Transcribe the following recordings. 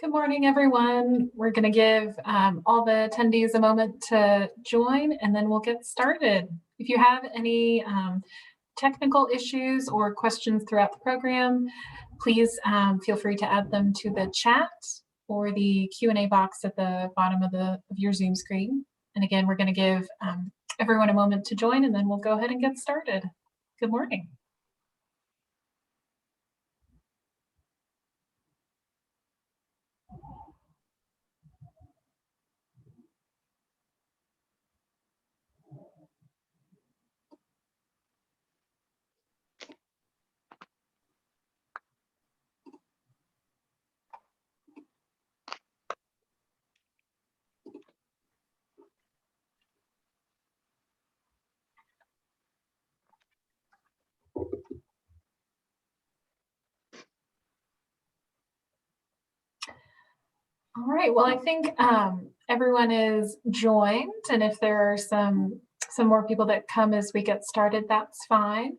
Good morning, everyone. We're going to give all the attendees a moment to join, and then we'll get started. If you have any technical issues or questions throughout the program, please feel free to add them to the chat or the Q&A box at the bottom of your Zoom screen. And again, we're going to give everyone a moment to join, and then we'll go ahead and get started. Good morning. All right, well, I think everyone is joined, and if there are some more people that come as we get started, that's fine.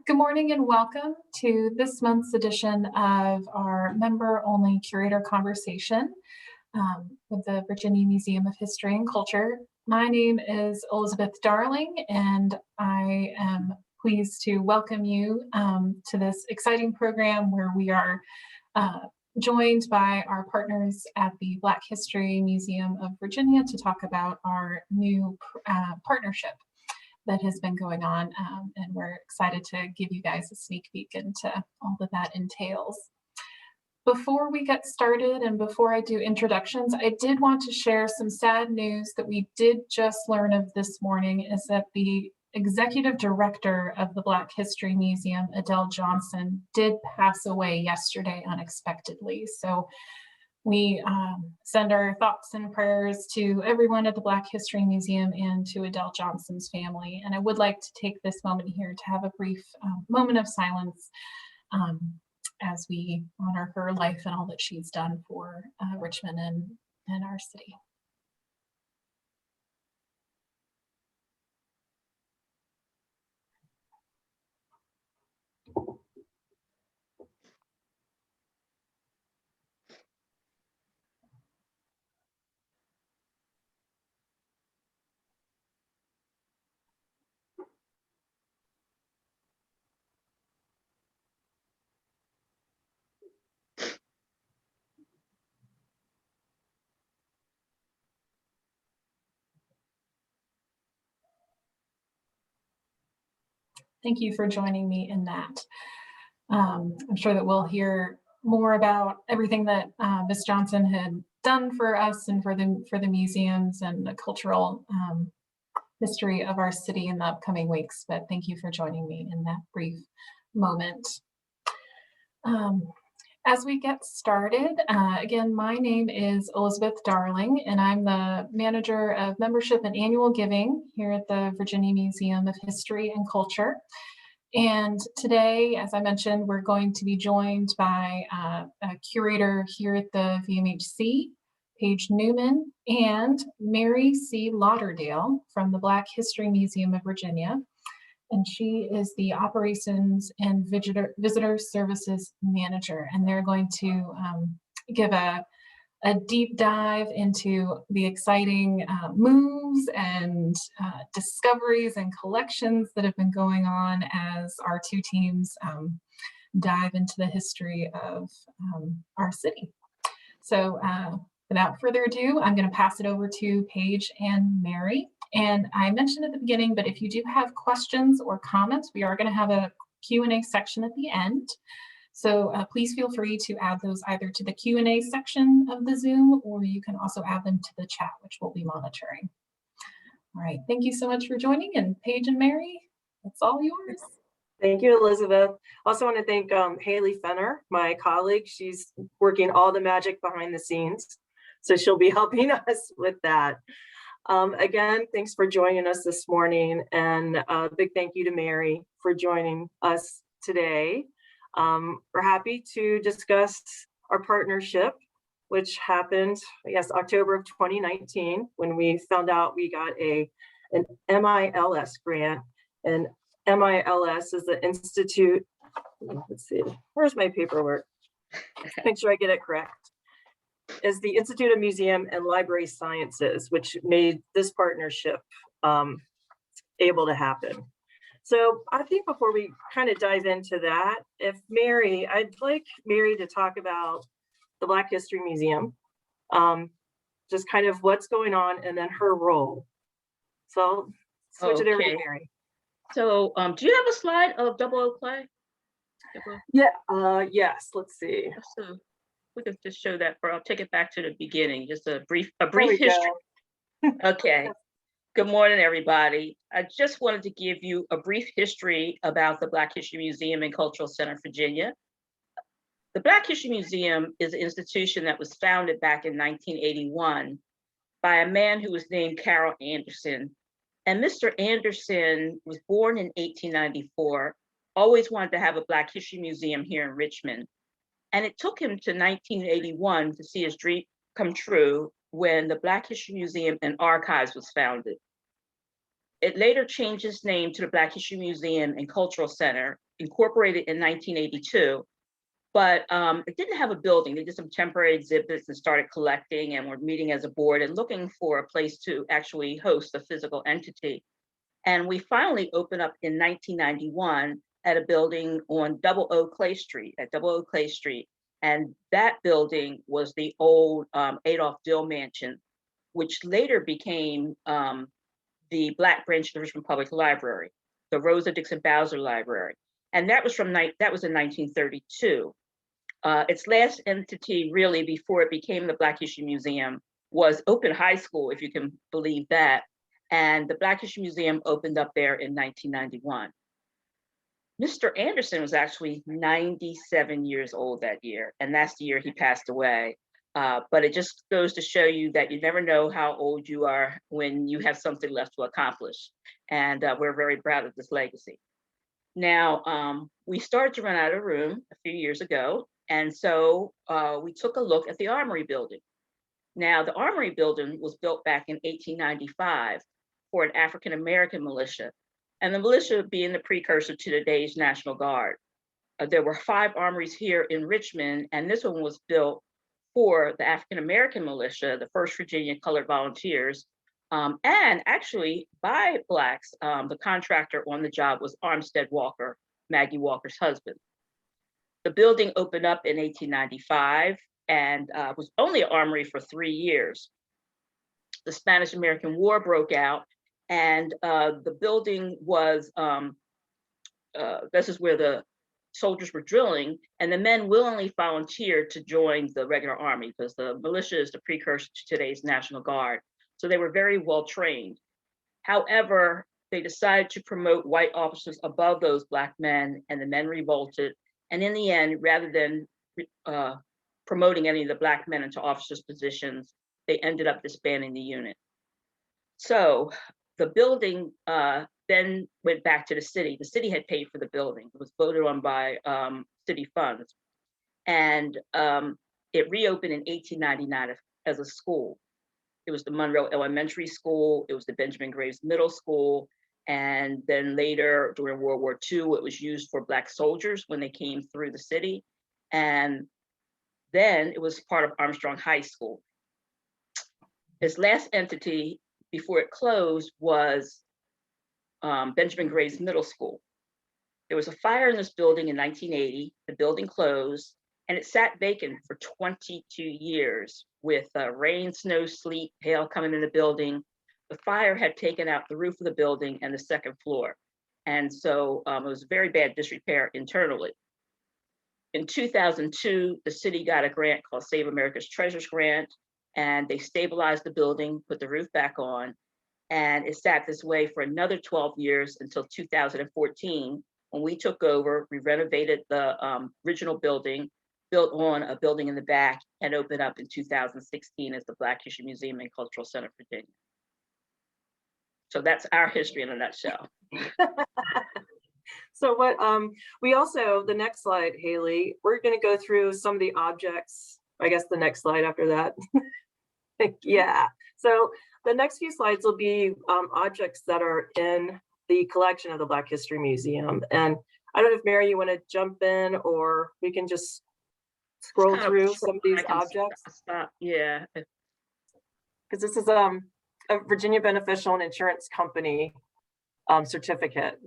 Good morning and welcome to this month's edition of our member-only curator conversation with the Virginia Museum of History and Culture. My name is Elizabeth Darling, and I am pleased to welcome you to this exciting program where we are joined by our partners at the Black History Museum of Virginia to talk about our new partnership that has been going on, and we're excited to give you guys a sneak peek into all that entails. Before we get started and before I do introductions, I did want to share some sad news that we did just learn of this morning, is that the executive director of the Black History Museum, Adele Johnson, did pass away yesterday unexpectedly. So we send our thoughts and prayers to everyone at the Black History Museum and to Adele Johnson's family. And I would like to take this moment here to have a brief moment of silence as we honor her life and all that she's done for Richmond and our city. Thank you for joining me in that. I'm sure that we'll hear more about everything that Ms. Johnson had done for us and for the museums and the cultural history of our city in the upcoming weeks. But thank you for joining me in that brief moment. As we get started, again, my name is Elizabeth Darling, and I'm the manager of membership and annual giving here at the Virginia Museum of History and Culture. And today, as I mentioned, we're going to be joined by a curator here at the VMHC, Paige Newman, and Mary C. Lauderdale from the Black History Museum of Virginia. And she is the Operations and Visitor Services Manager. And they're going to give a deep dive into the exciting moves and discoveries and collections that have been going on as our two teams dive into the history of our city. So without further ado, I'm going to pass it over to Paige and Mary. And I mentioned at the beginning, but if you do have questions or comments, we are going to have a Q&A section at the end. So please feel free to add those either to the Q&A section of the Zoom, or you can also add them to the chat, which we'll be monitoring. All right, thank you so much for joining, and Paige and Mary, it's all yours. Thank you, Elizabeth. Also want to thank Haley Fenner, my colleague. She's working all the magic behind the scenes, so she'll be helping us with that. Again, thanks for joining us this morning, and a big thank you to Mary for joining us today. We're happy to discuss our partnership, which happened, yes, October of 2019, when we found out we got an MILS grant. And MILS is the Institute, let's see, where's my paperwork? Make sure I get it correct. is the Institute of Museum and Library Sciences, which made this partnership able to happen. So I think before we kind of dive into that, I'd like Mary to talk about the Black History Museum, just kind of what's going on and then her role. So switch it over to Mary. So do you have a slide of Double O Clay? Yeah, yes, let's see. So we can just show that I'll take it back to the beginning, just a brief history. Okay. Good morning, everybody. I just wanted to give you a brief history about the Black History Museum and Cultural Center, Virginia. The Black History Museum is an institution that was founded back in 1981 by a man who was named Carol Anderson. And Mr. Anderson was born in 1894, always wanted to have a Black History Museum here in Richmond. And it took him to 1981 to see his dream come true when the Black History Museum and Archives was founded. It later changed its name to the Black History Museum and Cultural Center, incorporated in 1982, but it didn't have a building. They did some temporary exhibits and started collecting, and were meeting as a board and looking for a place to actually host a physical entity. And we finally opened up in 1991 at a building on Double O Clay Street, And that building was the old Adolph Dill Mansion, which later became the Black branch of the Richmond Public Library, the Rosa Dixon Bowser Library. And that was in 1932. Its last entity, really, before it became the Black History Museum, was Open High School, if you can believe that. And the Black History Museum opened up there in 1991. Mr. Anderson was actually 97 years old that year, and that's the year he passed away. But it just goes to show you that you never know how old you are when you have something left to accomplish. And we're very proud of this legacy. Now, we started to run out of room a few years ago, and so we took a look at the Armory building. Now, the Armory building was built back in 1895 for an African-American militia, and the militia being the precursor to today's National Guard. There were 5 armories here in Richmond, and this one was built for the African-American militia, the 1st Virginia Colored Volunteers, and actually by Blacks. The contractor on the job was Armstead Walker, Maggie Walker's husband. The building opened up in 1895 and was only an armory for 3 years. The Spanish-American War broke out, and the building was, this is where the soldiers were drilling, and the men willingly volunteered to join the regular army because the militia is the precursor to today's National Guard. So they were very well trained. However, they decided to promote white officers above those Black men, and the men revolted. And in the end, rather than promoting any of the Black men into officers' positions, they ended up disbanding the unit. So the building then went back to the city. The city had paid for the building. It was voted on by city funds. And it reopened in 1899 as a school. It was the Monroe Elementary School. It was the Benjamin Graves Middle School. And then later, during World War II, it was used for Black soldiers when they came through the city. And then it was part of Armstrong High School. Its last entity before it closed was Benjamin Graves Middle School. There was a fire in this building in 1980. The building closed, and it sat vacant for 22 years with rain, snow, sleet, hail coming in the building. The fire had taken out the roof of the building and the 2nd floor. And so it was very bad disrepair internally. In 2002, the city got a grant called Save America's Treasures Grant, and they stabilized the building, put the roof back on, and it sat this way for another 12 years until 2014. When we took over, we renovated the original building, built on a building in the back, and opened up in 2016 as the Black History Museum and Cultural Center, Virginia. So that's our history in a nutshell. So what we also, the next slide, Haley, we're going to go through some of the objects. I guess the next slide after that. Yeah. So the next few slides will be objects that are in the collection of the Black History Museum. And I don't know if Mary, you want to jump in, or we can just scroll kind of through scroll some of these back and objects? stop. Yeah. Because this is a Virginia Beneficial and Insurance Company certificate.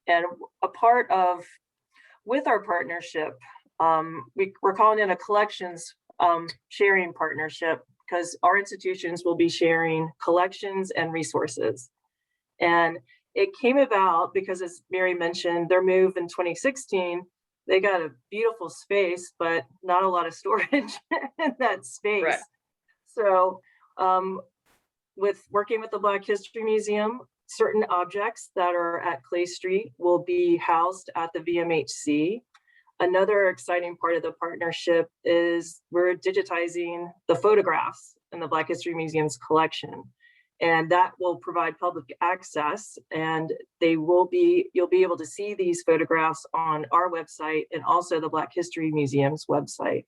And a part of, with our partnership, we're calling it a collections sharing partnership, because our institutions will be sharing collections and resources. And it came about because, as Mary mentioned, their move in 2016, they got a beautiful space, but not a lot of storage in that space. Right. So with working with the Black History Museum, certain objects that are at Clay Street will be housed at the VMHC. Another exciting part of the partnership is we're digitizing the photographs in the Black History Museum's collection. And that will provide public access, and you'll be able to see these photographs on our website and also the Black History Museum's website.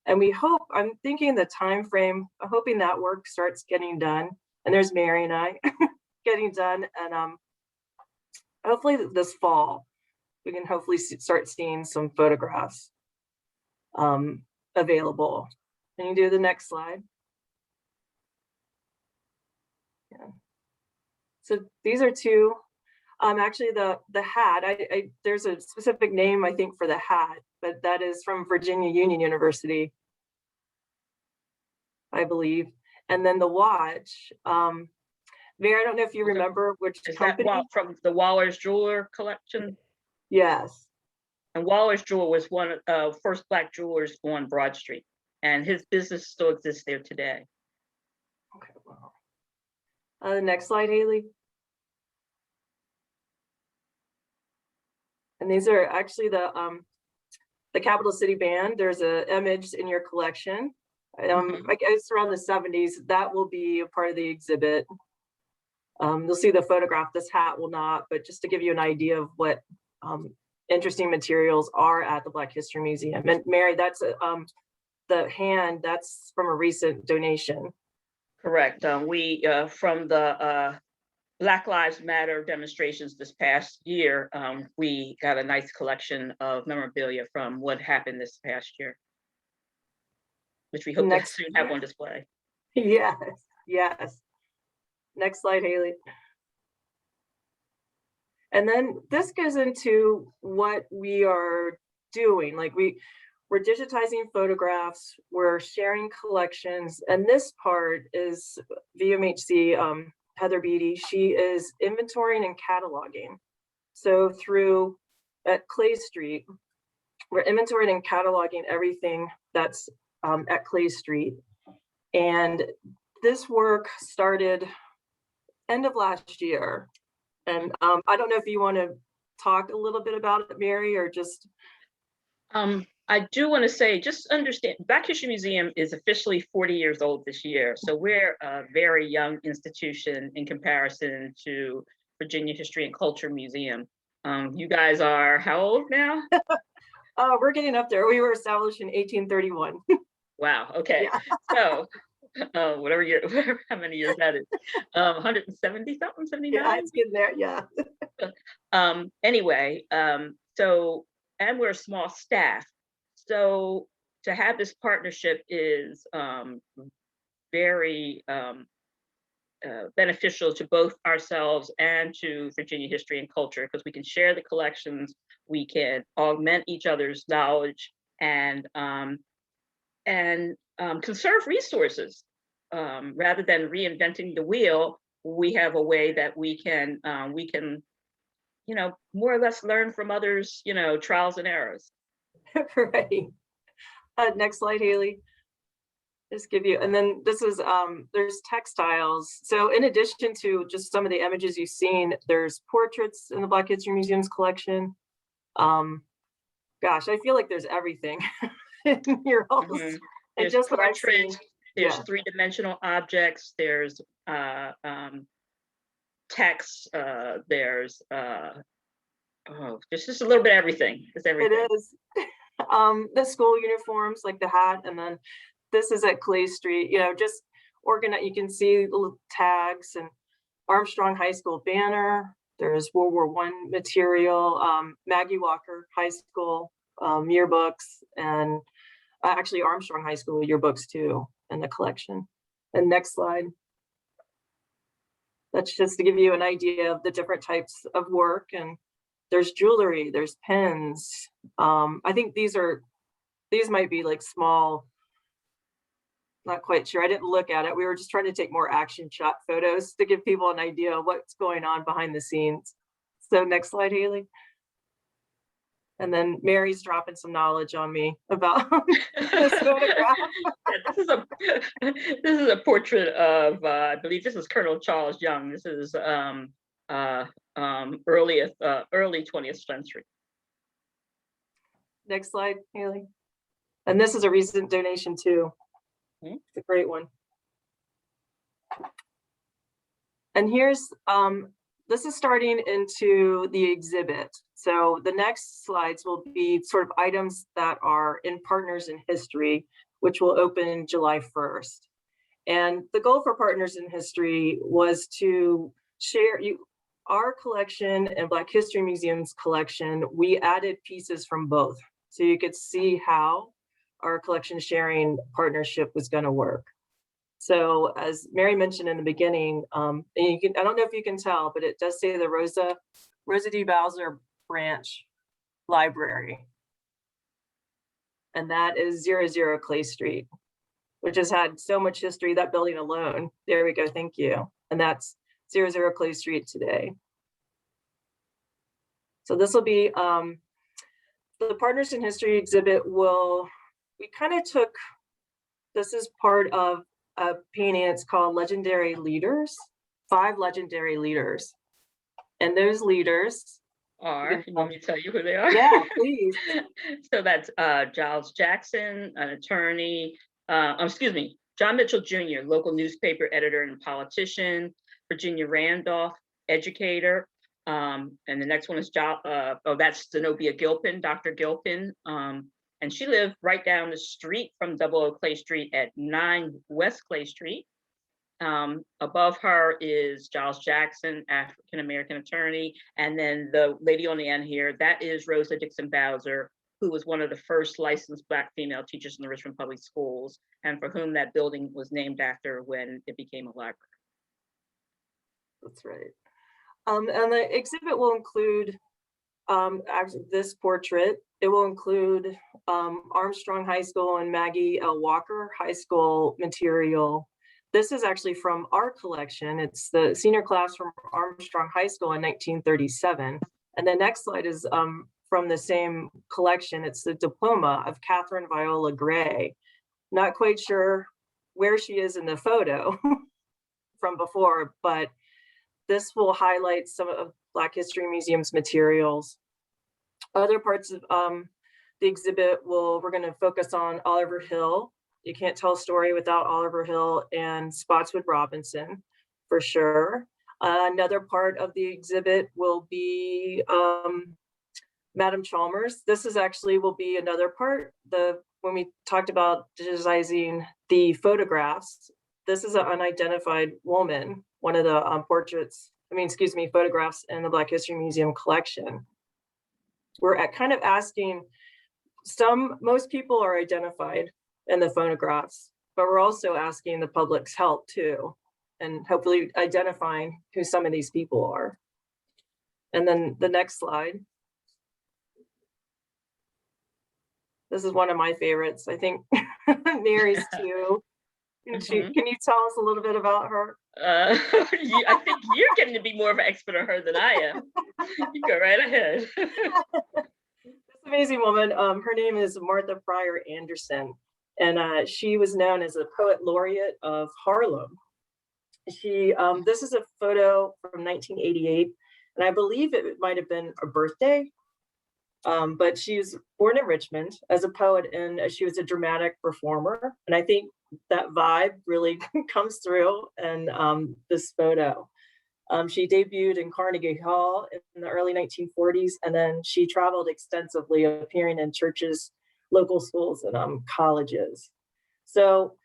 And we hope, I'm thinking the time frame, I'm hoping that work starts getting done. And there's Mary and I getting done. And hopefully this fall, we can hopefully start seeing some photographs available. Can you do the next slide? Yeah. So these are two, actually the hat, there's a specific name, I think, for the hat, but that is from Virginia Union University, I believe. And then the watch, Mary, I don't know if you remember which company. That from the Waller's Jeweler collection? Yes. And Waller's Jeweler was one of first Black jewelers on Broad Street, and his business still exists there today. Okay, well. Next slide, Haley. And these are actually the Capital City Band. There's an image in your collection. I guess around the 70s, that will be a part of the exhibit. You'll see the photograph. This hat will not, but just to give you an idea of what interesting materials are at the Black History Museum. And Mary, that's the hand, that's from a recent donation. Correct. We, from the Black Lives Matter demonstrations this past year, we got a nice collection of memorabilia from what happened this past year, which we hope to soon have on display. Yes, yes. Next slide, Haley. And then this goes into what we are doing. Like we're digitizing photographs, we're sharing collections, and this part is VMHC Heather Beatty. She is inventorying and cataloging. So through at Clay Street, we're inventorying and cataloging everything that's at Clay Street. And this work started end of last year. And I don't know if you want to talk a little bit about it, Mary, or just. I do want to say, just understand, Black History Museum is officially 40 years old this year. So we're a very young institution in comparison to Virginia History and Culture Museum. You guys are how old now? We're getting up there. We were established in 1831. Wow, okay. Yeah. So whatever year, how many years that is, 170 something, 79? Yeah, it's getting there, yeah. Anyway, so, and we're a small staff. So to have this partnership is very beneficial to both ourselves and to Virginia History and Culture, because we can share the collections, we can augment each other's knowledge, and conserve resources. Rather than reinventing the wheel, we have a way that we can, you know, more or less learn from others, you know, trials and errors. Right. Next slide, Haley. Just give you, and then this is, there's textiles. So in addition to just some of the images you've seen, there's portraits in the Black History Museum's collection. Gosh, I feel like there's everything in your house. Mm-hmm. And just what I've seen. There's three-dimensional objects, there's text, there's just a little bit of everything. It's everything. It is. The school uniforms, like the hat, and then this is at Clay Street, you know, just organize. You can see little tags and Armstrong High School banner. There's World War I material, Maggie Walker High School yearbooks, and actually Armstrong High School yearbooks too in the collection. And next slide. That's just to give you an idea of the different types of work. And there's jewelry, there's pens. I think these might be like small, not quite sure. I didn't look at it. We were just trying to take more action shot photos to give people an idea of what's going on behind the scenes. So next slide, Haley. And then Mary's dropping some knowledge on me about this photograph. This is a portrait of, I believe this is Colonel Charles Young. This is early 20th century. Next slide, Haley. And this is a recent donation too. It's a great one. And here's, this is starting into the exhibit. So the next slides will be sort of items that are in Partners in History, which will open July 1st. And the goal for Partners in History was to share our collection and Black History Museum's collection. We added pieces from both. So you could see how our collection sharing partnership was going to work. So as Mary mentioned in the beginning, and I don't know if you can tell, but it does say the Rosa D. Bowser Branch Library. And that is 00 Clay Street, which has had so much history, that building alone. There we go, thank you. And that's 00 Clay Street today. So this will be, the Partners in History exhibit we kind of took, this is part of a painting, it's called Legendary Leaders, 5 legendary leaders. And those leaders are, you want me to tell you who they are? Yeah, please. So that's Giles Jackson, an attorney, John Mitchell Jr., local newspaper editor and politician, Virginia Randolph, educator, and the next one is that's Zenobia Gilpin, Dr. Gilpin, and she lived right down the street from 00 Clay Street at 9 West Clay Street. Above her is Giles Jackson, African-American attorney. And then the lady on the end here, that is Rosa Dixon Bowser, who was one of the first licensed Black female teachers in the Richmond Public Schools, and for whom that building was named after when it became a library. That's right. And the exhibit will include this portrait. It will include Armstrong High School and Maggie L. Walker High School material. This is actually from our collection. It's the senior class from Armstrong High School in 1937. And the next slide is from the same collection. It's the diploma of Catherine Viola Gray. Not quite sure where she is in the photo from before, but this will highlight some of Black History Museum's materials. Other parts of the exhibit we're going to focus on Oliver Hill. You can't tell a story without Oliver Hill and Spotswood Robinson, for sure. Another part of the exhibit will be Madame Chalmers. This is actually will be another part. When we talked about digitizing the photographs, this is an unidentified woman, one of the photographs in the Black History Museum collection. We're kind of asking, most people are identified in the photographs, but we're also asking the public's help too, and hopefully identifying who some of these people are. And then the next slide. This is one of my favorites. I think Mary's too. Can you tell us a little bit about her? I think you're getting to be more of an expert on her than I am. You go right ahead. This amazing woman, her name is Martha Pryor Anderson, and she was known as a poet laureate of Harlem. This is a photo from 1988, and I believe it might have been a birthday, but she was born in Richmond as a poet, and she was a dramatic performer, and I think that vibe really comes through in this photo. She debuted in Carnegie Hall in the early 1940s, and then she traveled extensively, appearing in churches, local schools, and colleges. So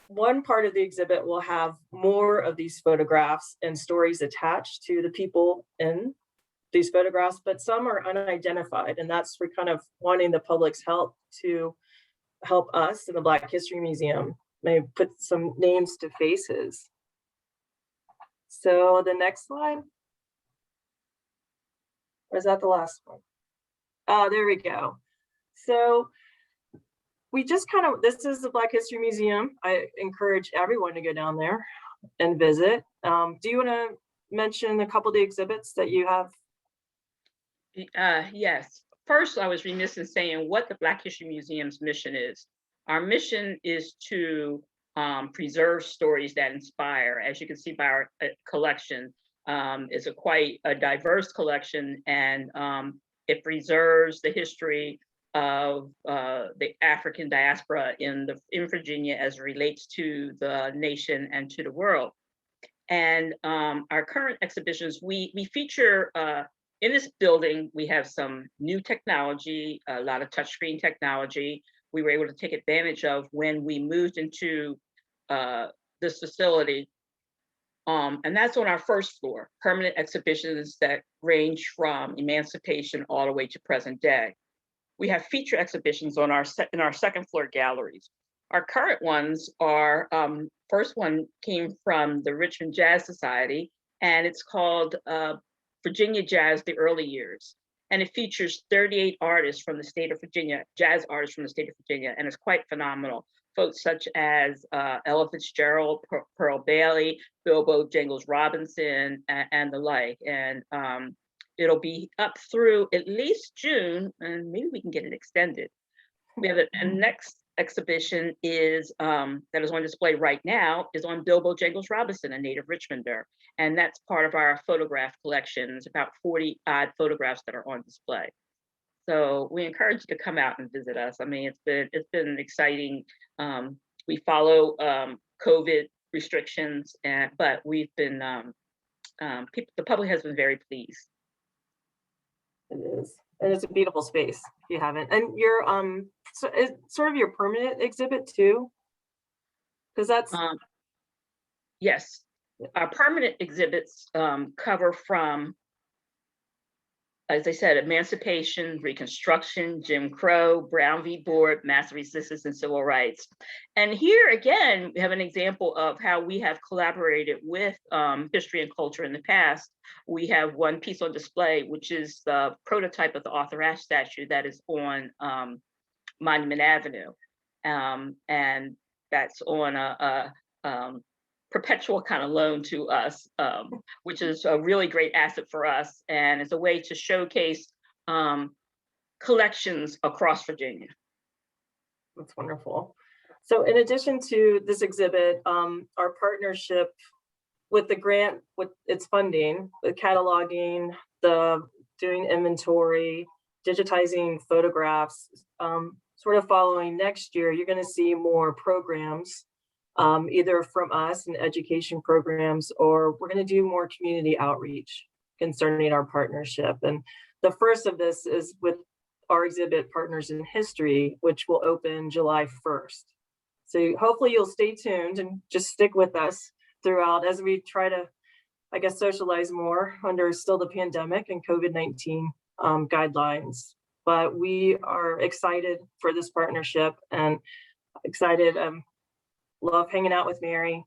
one part of the exhibit will have more of these photographs and stories attached to the people in these photographs, but some are unidentified, and that's for kind of wanting the public's help to help us in the Black History Museum maybe put some names to faces. So the next slide, or is that the last one? Oh, there we go. So we just kind of, this is the Black History Museum. I encourage everyone to go down there and visit. Do you want to mention a couple of the exhibits that you have? Yes. First, I was remiss in saying what the Black History Museum's mission is. Our mission is to preserve stories that inspire. As you can see by our collection, it's quite a diverse collection, and it preserves the history of the African diaspora in Virginia as it relates to the nation and to the world. And our current exhibitions, we feature in this building, we have some new technology, a lot of touchscreen technology. We were able to take advantage of when we moved into this facility. And that's on our first floor, permanent exhibitions that range from emancipation all the way to present day. We have feature exhibitions on in our second floor galleries. Our current ones are, first one came from the Richmond Jazz Society, and it's called Virginia Jazz, the Early Years. And it features 38 artists from the state of Virginia, jazz artists from the state of Virginia, and it's quite phenomenal. Folks such as Ella Fitzgerald, Pearl Bailey, Bilbo Jangles Robinson, and the like. And it'll be up through at least June, and maybe we can get it extended. We have a next exhibition is that is on display right now is on Bilbo Jangles Robinson, a native Richmonder, and that's part of our photograph collection. There's about 40 odd photographs that are on display. So we encourage you to come out and visit us. I mean, it's been exciting. We follow COVID restrictions, but we've been the public has been very pleased. It is, and it's a beautiful space if you haven't. And your so it's sort of your permanent exhibit too, because that's yes, our permanent exhibits cover from, as I said, emancipation, Reconstruction, Jim Crow, Brown v. Board, mass resistance, and civil rights. And here again, we have an example of how we have collaborated with history and culture in the past. We have one piece on display, which is the prototype of the Arthur Ashe statue that is on Monument Avenue. And that's on a perpetual kind of loan to us, which is a really great asset for us. And it's a way to showcase collections across Virginia. That's wonderful. So in addition to this exhibit, our partnership with the grant, with its funding, the cataloging, the doing inventory, digitizing photographs, sort of following next year, you're going to see more programs either from us in education programs, or we're going to do more community outreach concerning our partnership. And the first of this is with our exhibit Partners in History, which will open July 1st. So hopefully you'll stay tuned and just stick with us throughout as we try to, I guess, socialize more under still the pandemic and COVID-19 guidelines. But we are excited for this partnership and excited. Love hanging out with Mary.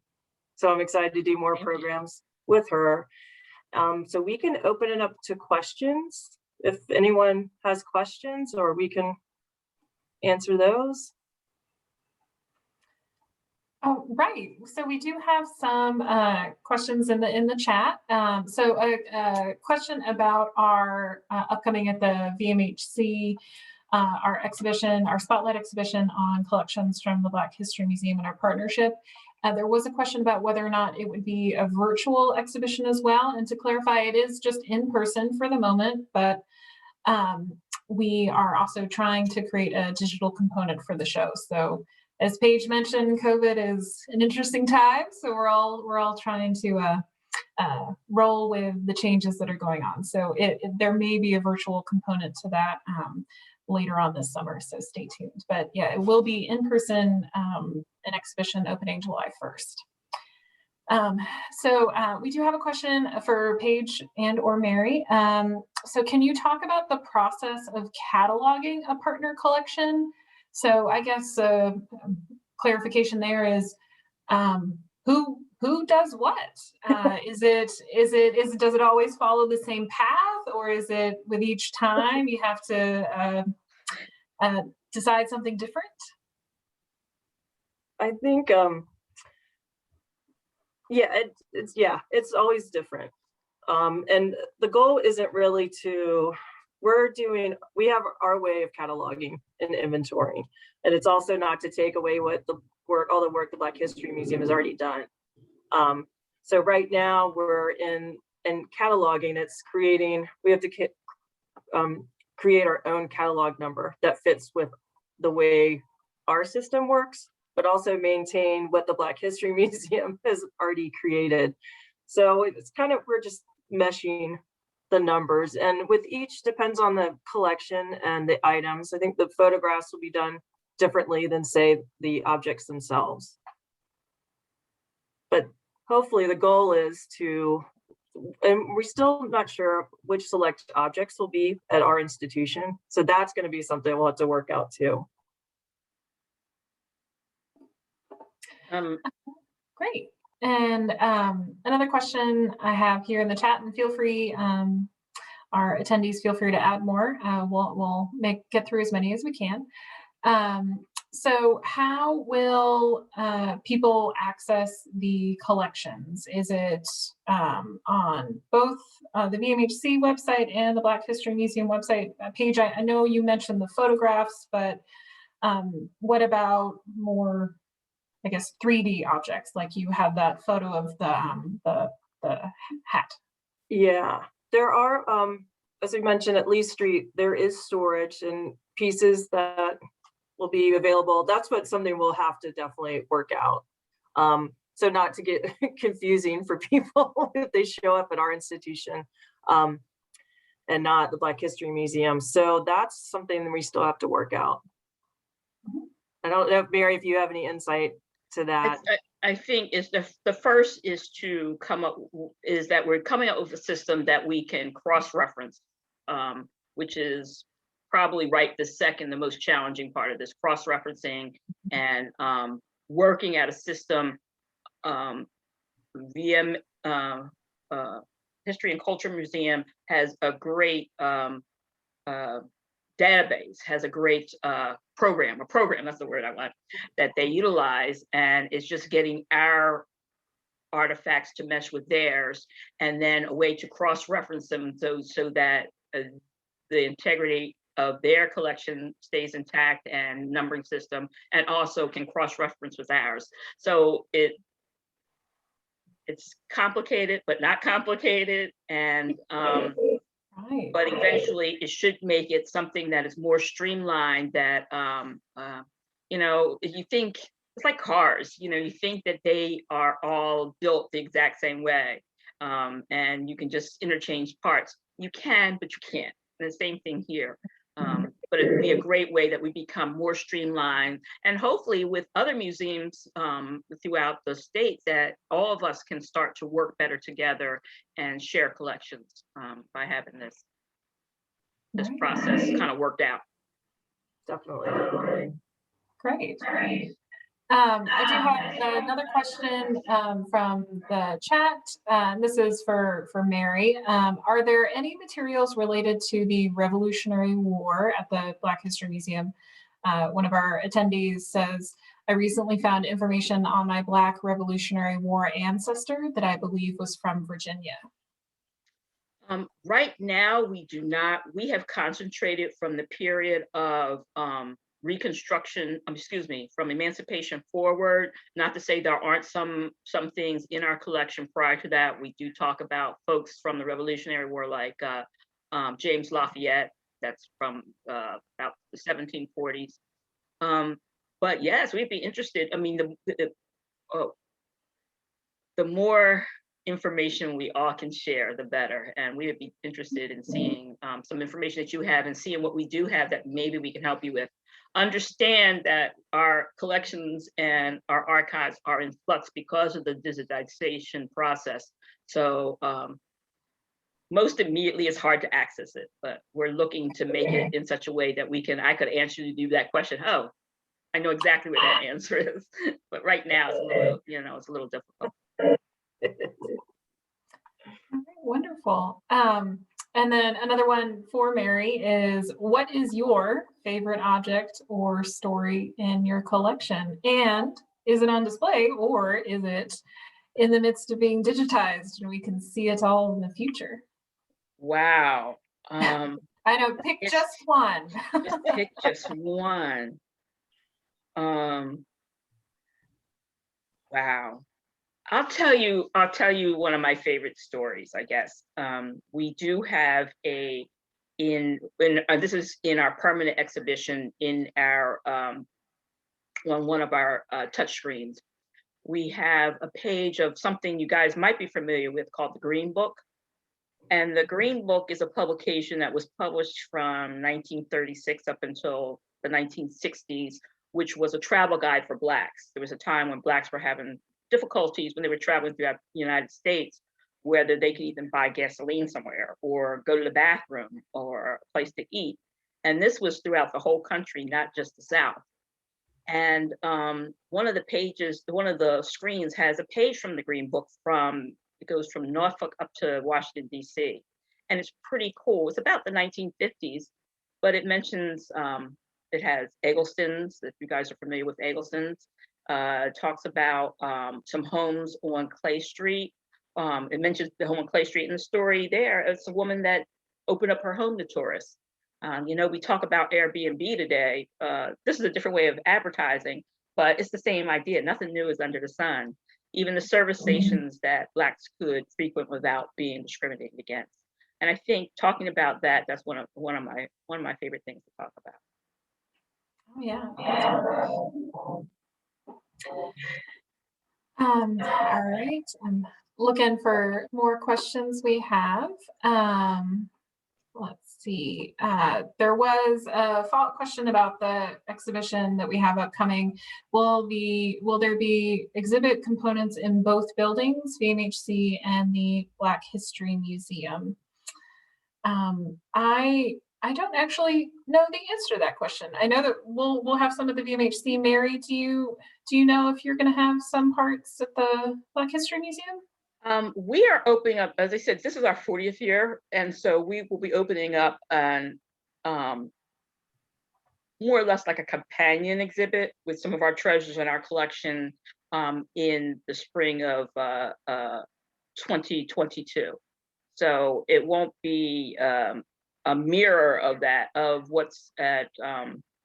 So I'm excited to do more programs with her. So we can open it up to questions if anyone has questions, or we can answer those. Oh, right. So we do have some questions in the chat. So a question about our upcoming at the VMHC, our exhibition, our spotlight exhibition on collections from the Black History Museum and our partnership. There was a question about whether or not it would be a virtual exhibition as well. And to clarify, it is just in person for the moment, but we are also trying to create a digital component for the show. So as Paige mentioned, COVID is an interesting time. So we're all trying to roll with the changes that are going on. So there may be a virtual component to that later on this summer, so stay tuned. But yeah, it will be in person, an exhibition opening July 1st. So we do have a question for Paige and or Mary. So can you talk about the process of cataloging a partner collection? So I guess clarification there is who does what? Does it always follow the same path, or is it with each time you have to decide something different? I think, yeah, it's always different. And the goal isn't really we have our way of cataloging and inventory, and it's also not to take away all the work the Black History Museum has already done. So right now we're in cataloging, we have to create our own catalog number that fits with the way our system works, but also maintain what the Black History Museum has already created. So it's we're just meshing the numbers, and with each depends on the collection and the items. I think the photographs will be done differently than, say, the objects themselves. But hopefully the goal is and we're still not sure which select objects will be at our institution. So that's going to be something we'll have to work out too. Great. And another question I have here in the chat, and feel free, our attendees, feel free to add more. We'll get through as many as we can. So how will people access the collections? Is it on both the VMHC website and the Black History Museum website? Paige, I know you mentioned the photographs, but what about more, I guess, 3D objects? Like you have that photo of the hat. Yeah, there are, as we mentioned at Lee Street, there is storage and pieces that will be available. That's something we'll have to definitely work out. So not to get confusing for people if they show up at our institution and not the Black History Museum. So that's something that we still have to work out. I don't know, Mary, if you have any insight to that. I think the first is that we're coming up with a system that we can cross-reference, which is probably the most challenging part of this, cross-referencing and working at a system. VM History and Culture Museum has a great database, has a great program, that's the word I want, that they utilize, and it's just getting our artifacts to mesh with theirs, and then a way to cross-reference them so that the integrity of their collection stays intact and numbering system, and also can cross-reference with ours. So it's complicated, but not complicated, and Right. but eventually it should make it something that is more streamlined, that if you think it's like cars, you think that they are all built the exact same way, and you can just interchange parts. You can, but you can't. And the same thing here. But it would be a great way that we become more streamlined, and hopefully with other museums throughout the state, that all of us can start to work better together and share collections by having this process kind of worked out. Definitely. Great. I do have another question from the chat. This is for Mary. Are there any materials related to the Revolutionary War at the Black History Museum? One of our attendees says, I recently found information on my Black Revolutionary War ancestor that I believe was from Virginia. Right now, we do not. We have concentrated from the period of Reconstruction, from Emancipation forward. Not to say there aren't some things in our collection prior to that. We do talk about folks from the Revolutionary War, like James Lafayette. That's from about the 1740s. But yes, we'd be interested. I mean, the more information we all can share, the better. And we would be interested in seeing some information that you have and seeing what we do have that maybe we can help you with. Understand that our collections and our archives are in flux because of the digitization process. So most immediately it's hard to access it, but we're looking to make it in such a way that I could answer you that question. Oh, I know exactly what that answer is, but right now it's a little, it's a little difficult. All right, wonderful. And then another one for Mary is, what is your favorite object or story in your collection? And is it on display, or is it in the midst of being digitized and we can see it all in the future? Wow. I know, pick just one. Just pick just one. Wow. I'll tell you one of my favorite stories, I guess. We do have this is in our permanent exhibition in our on one of our touch screens. We have a page of something you guys might be familiar with called the Green Book. And the Green Book is a publication that was published from 1936 up until the 1960s, which was a travel guide for Blacks. There was a time when Blacks were having difficulties when they were traveling throughout the United States, whether they could even buy gasoline somewhere or go to the bathroom or a place to eat. And this was throughout the whole country, not just the South. And one of the screens has a page from the Green Book it goes from Norfolk up to Washington, D.C. And it's pretty cool. It's about the 1950s, but it mentions, it has Eggleston's, if you guys are familiar with Eggleston's. Talks about some homes on Clay Street. It mentions the home on Clay Street. In the story there, it's a woman that opened up her home to tourists. We talk about Airbnb today. This is a different way of advertising, but it's the same idea. Nothing new is under the sun. Even the service stations that Blacks could frequent without being discriminated against. And I think talking about that, that's one of my favorite things to talk about. Oh yeah. All right. I'm looking for more questions we have. Let's see. There was a follow-up question about the exhibition that we have upcoming. Will there be exhibit components in both buildings, VMHC and the Black History Museum? I don't actually know the answer to that question. I know that we'll have some of the VMHC. Mary, do you know if you're going to have some parts at the Black History Museum? We are opening up, as I said, this is our 40th year, and so we will be opening up an more or less like a companion exhibit with some of our treasures in our collection in the spring of 2022. So it won't be a mirror of that, of what's at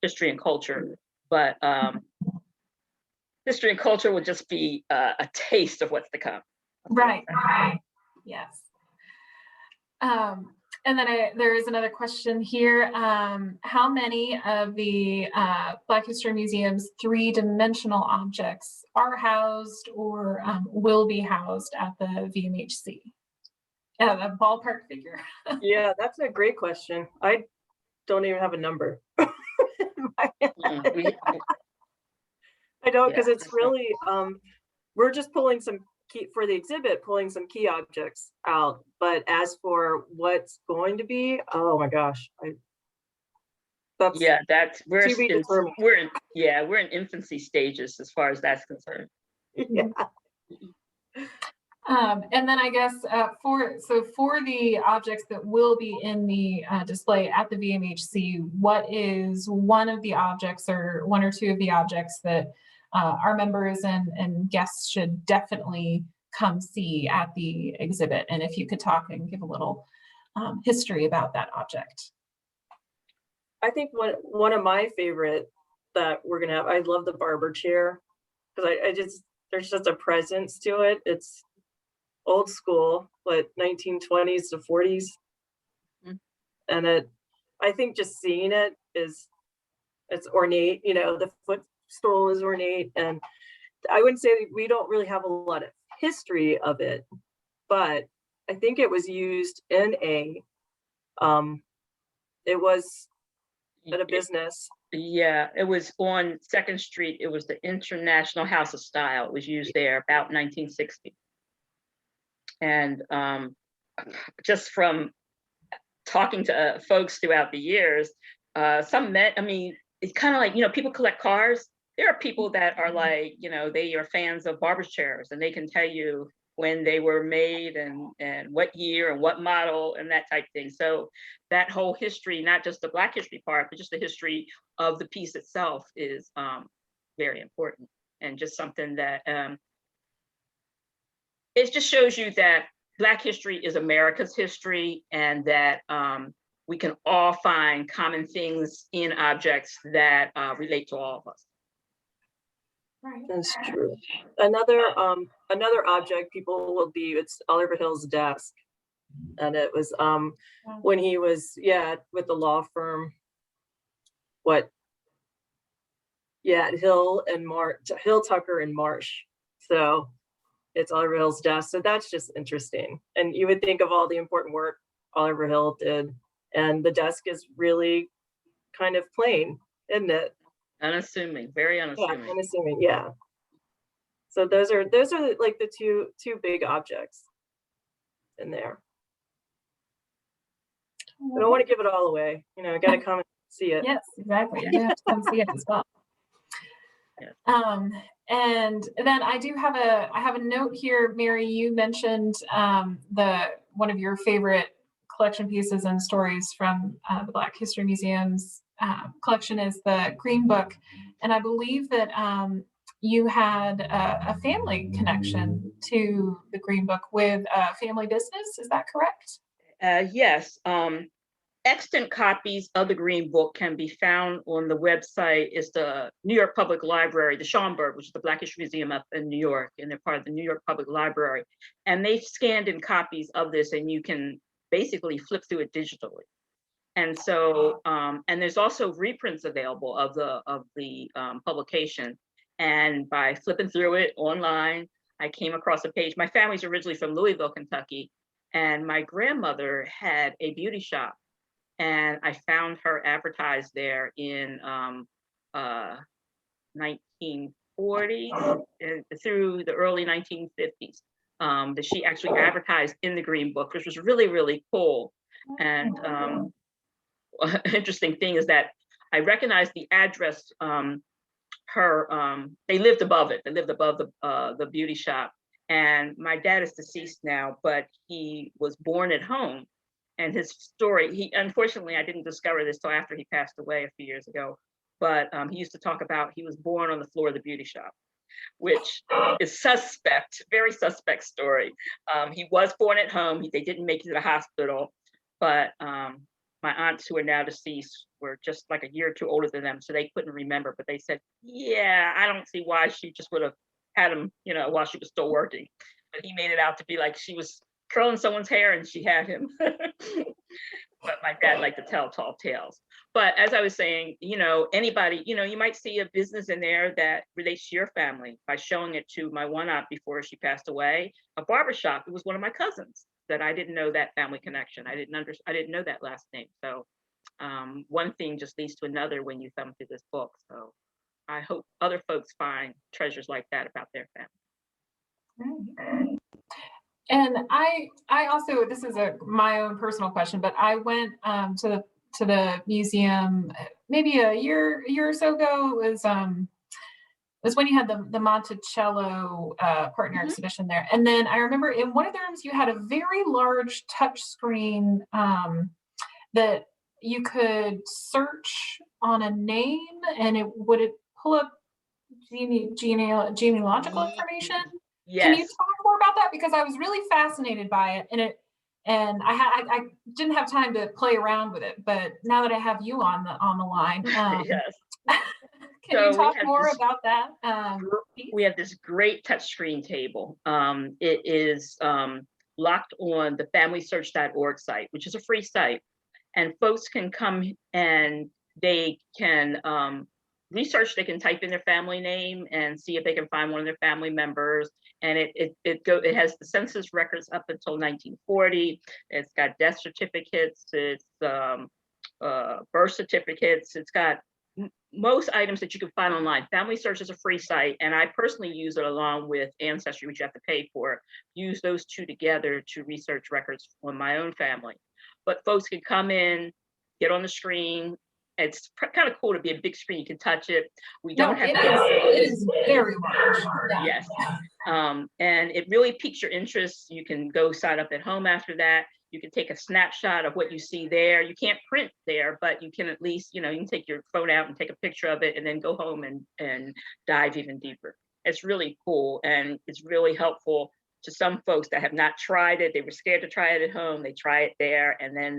History and Culture, but History and Culture will just be a taste of what's to come. Right. Yes. And then there is another question here. How many of the Black History Museum's three-dimensional objects are housed or will be housed at the VMHC? A ballpark figure. Yeah, that's a great question. I don't even have a number. I don't, because it's really, we're just pulling some for the exhibit, pulling some key objects out. But as for what's going to be, oh my gosh, we're in infancy stages as far as that's concerned. Yeah. And then I guess for the objects that will be in the display at the VMHC, what is one of the objects or one or two of the objects that our members and guests should definitely come see at the exhibit? And if you could talk and give a little history about that object. I think one of my favorite that we're gonna have, I love the barber chair, because there's just a presence to it. It's old school, but 1920s to 40s. Mm-hmm. And I think just seeing it it's ornate, the footstool is ornate, and I wouldn't say we don't really have a lot of history of it, but I think it was used in it was at a business. It was on 2nd Street. It was the International House of Style. It was used there about 1960. And just from talking to folks throughout the years, some men, it's kind of like, people collect cars. there are people that are like, they are fans of barber chairs, and they can tell you when they were made and what year and what model and that type thing. So that whole history, not just the Black history part, but just the history of the piece itself is very important, and just something that it just shows you that Black history is America's history, and that we can all find common things in objects that relate to all of us. Right. That's true. Another object people will be, it's Oliver Hill's desk. And it was when he was, with the law firm, Hill, Tucker and Marsh. So it's Oliver Hill's desk. So that's just interesting. And you would think of all the important work Oliver Hill did. And the desk is really kind of plain, isn't it? Unassuming, very unassuming. Yeah, unassuming, yeah. So those are like the two big objects in there. I don't want to give it all away. I got to come and see it. Yes, exactly. You have to come see it as well. Yes. And then I have a note here, Mary. You mentioned one of your favorite collection pieces and stories from the Black History Museum's collection is the Green Book, and I believe that you had a family connection to the Green Book with a family business. Is that correct? Yes. Extant copies of the Green Book can be found on the website. It's the New York Public Library, the Schomburg, which is the Black History Museum up in New York, and they're part of the New York Public Library. And they've scanned in copies of this, and you can basically flip through it digitally. And so, and there's also reprints available of the publication. And by flipping through it online, I came across a page. My family's originally from Louisville, Kentucky, and my grandmother had a beauty shop. And I found her advertised there in 1940 through the early 1950s. That she actually advertised in the Green Book, which was really, really cool. And interesting thing is that I recognized the address. They lived above it. They lived above the beauty shop. And my dad is deceased now, but he was born at home. And his story, unfortunately, I didn't discover this till after he passed away a few years ago, but he used to talk about he was born on the floor of the beauty shop, which is suspect, very suspect story. He was born at home. They didn't make it to the hospital, but my aunts, who are now deceased, were just like a year or two older than them, so they couldn't remember, but they said, yeah, I don't see why she just would have had him, while she was still working. But he made it out to be like she was curling someone's hair and she had him. But my dad liked to tell tall tales. But as I was saying, anybody, you might see a business in there that relates to your family. By showing it to my one aunt before she passed away, a barbershop, it was one of my cousins that I didn't know that family connection. I didn't know that last name. So one thing just leads to another when you thumb through this book. So I hope other folks find treasures like that about their family. Right. And I also, this is my own personal question, but I went to the museum maybe a year or so ago. It was when you had the Monticello partner exhibition there. And then I remember in one of the rooms you had a very large touch screen that you could search on a name, and would pull up genealogical information? Yes. Can you talk more about that? Because I was really fascinated by it, and I didn't have time to play around with it. But now that I have you on the line, yes. Can you talk more about that? We have this great touchscreen table. It is locked on the FamilySearch.org site, which is a free site, and folks can come and they can research. They can type in their family name and see if they can find one of their family members. And it has the census records up until 1940. It's got death certificates. It's birth certificates. It's got most items that you can find online. Family Search is a free site, and I personally use it along with Ancestry, which you have to pay for. Use those two together to research records on my own family. But folks can come in, get on the screen, it's kind of cool to be a big screen. You can touch it. We don't have it is very large. Yeah. Yes. And it really piques your interest. You can go sign up at home after that. You can take a snapshot of what you see there. You can't print there, but you can at least, you can take your phone out and take a picture of it and then go home and dive even deeper. It's really cool, and it's really helpful to some folks that have not tried it. They were scared to try it at home. They try it there, and then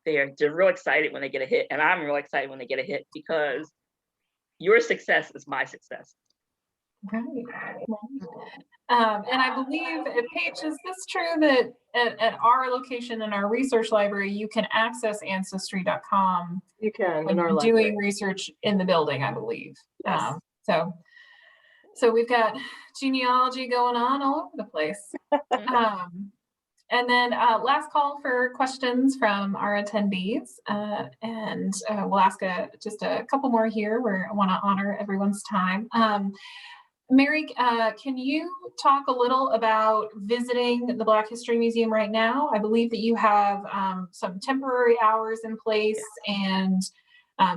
they're real excited when they get a hit. And I'm real excited when they get a hit, because your success is my success. Right. And I believe, Paige, is this true that at our location in our research library, you can access ancestry.com? You can when in our you're library. doing research in the building, I believe. Yes. So we've got genealogy going on all over the place. And then last call for questions from our attendees. And we'll ask just a couple more here where I want to honor everyone's time. Mary, can you talk a little about visiting the Black History Museum right now? I believe that you have some temporary hours in place, and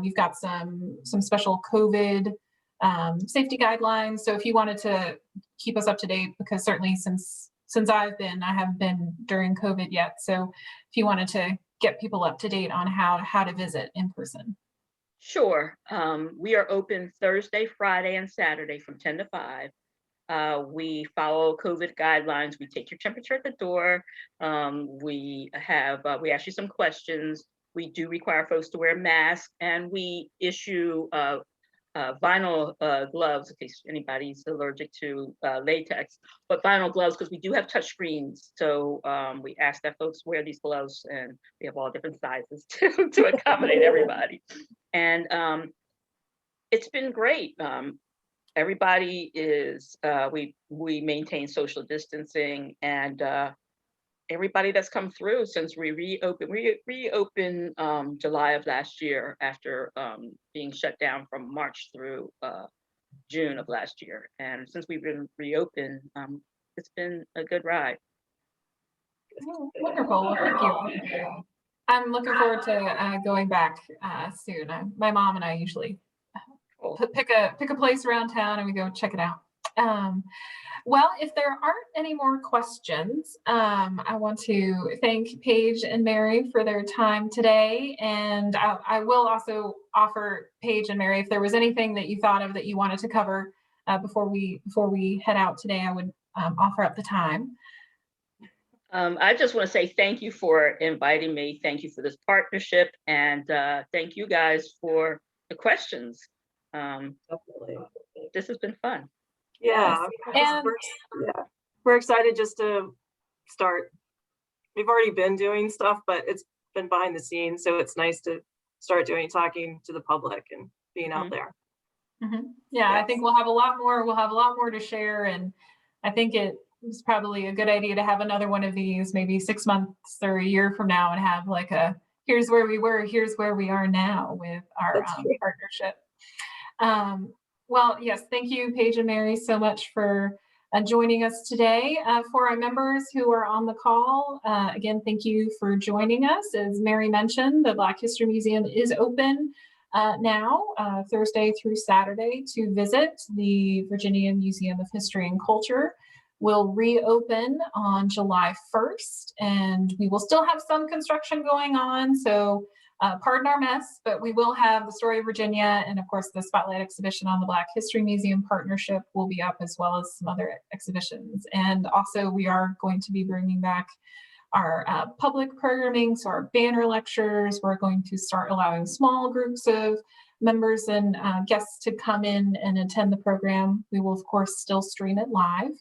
you've got some special COVID safety guidelines. So if you wanted to keep us up to date, because certainly since I haven't been during COVID yet. So if you wanted to get people up to date on how to visit in person. Sure. We are open Thursday, Friday, and Saturday from 10 to 5. We follow COVID guidelines. We take your temperature at the door. We ask you some questions. We do require folks to wear masks, and we issue vinyl gloves in case anybody's allergic to latex, but vinyl gloves, because we do have touch screens. So we ask that folks wear these gloves, and we have all different sizes to accommodate everybody. And it's been great. Everybody is, we maintain social distancing, and everybody that's come through since we reopened July of last year after being shut down from March through June of last year. And since we've been reopened, it's been a good ride. Oh, wonderful, thank you. I'm looking forward to going back soon. My mom and I usually pick a place around town and we go check it out. Well, if there aren't any more questions, I want to thank Paige and Mary for their time today. And I will also offer Paige and Mary, if there was anything that you thought of that you wanted to cover before we head out today, I would offer up the time. I just want to say thank you for inviting me. Thank you for this partnership, and thank you guys for the questions. Definitely. This has been fun. Yeah, and we're excited just to start. We've already been doing stuff, but it's been behind the scenes, so it's nice to start talking to the public and being out there. Mm-hmm. Yeah, yes. I think we'll have a lot more to share, and I think it's probably a good idea to have another one of these maybe 6 months or a year from now and have like a here's where we were, here's where we are now with our partnership. Well, yes, thank you, Paige and Mary, so much for joining us today. For our members who are on the call, again, thank you for joining us. As Mary mentioned, the Black History Museum is open now, Thursday through Saturday, to visit. The Virginia Museum of History and Culture will reopen on July 1st, and we will still have some construction going on, so pardon our mess, but we will have the Story of Virginia, and of course the Spotlight exhibition on the Black History Museum partnership will be up, as well as some other exhibitions. And also we are going to be bringing back our public programming, so our banner lectures. We're going to start allowing small groups of members and guests to come in and attend the program. We will of course still stream it live.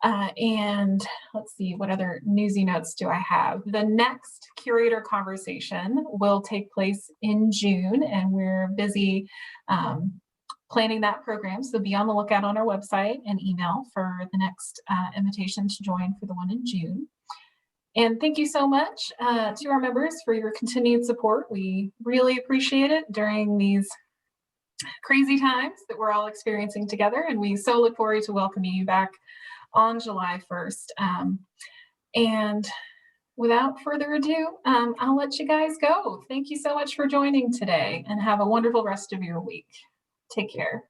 And let's see, what other newsy notes do I have? The next curator conversation will take place in June, and we're busy planning that program. So be on the lookout on our website and email for the next invitation to join for the one in June. And thank you so much to our members for your continued support. We really appreciate it during these crazy times that we're all experiencing together. And we so look forward to welcoming you back on July 1st. And without further ado, I'll let you guys go. Thank you so much for joining today and have a wonderful rest of your week. Take care.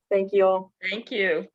Thank you all. Thank you.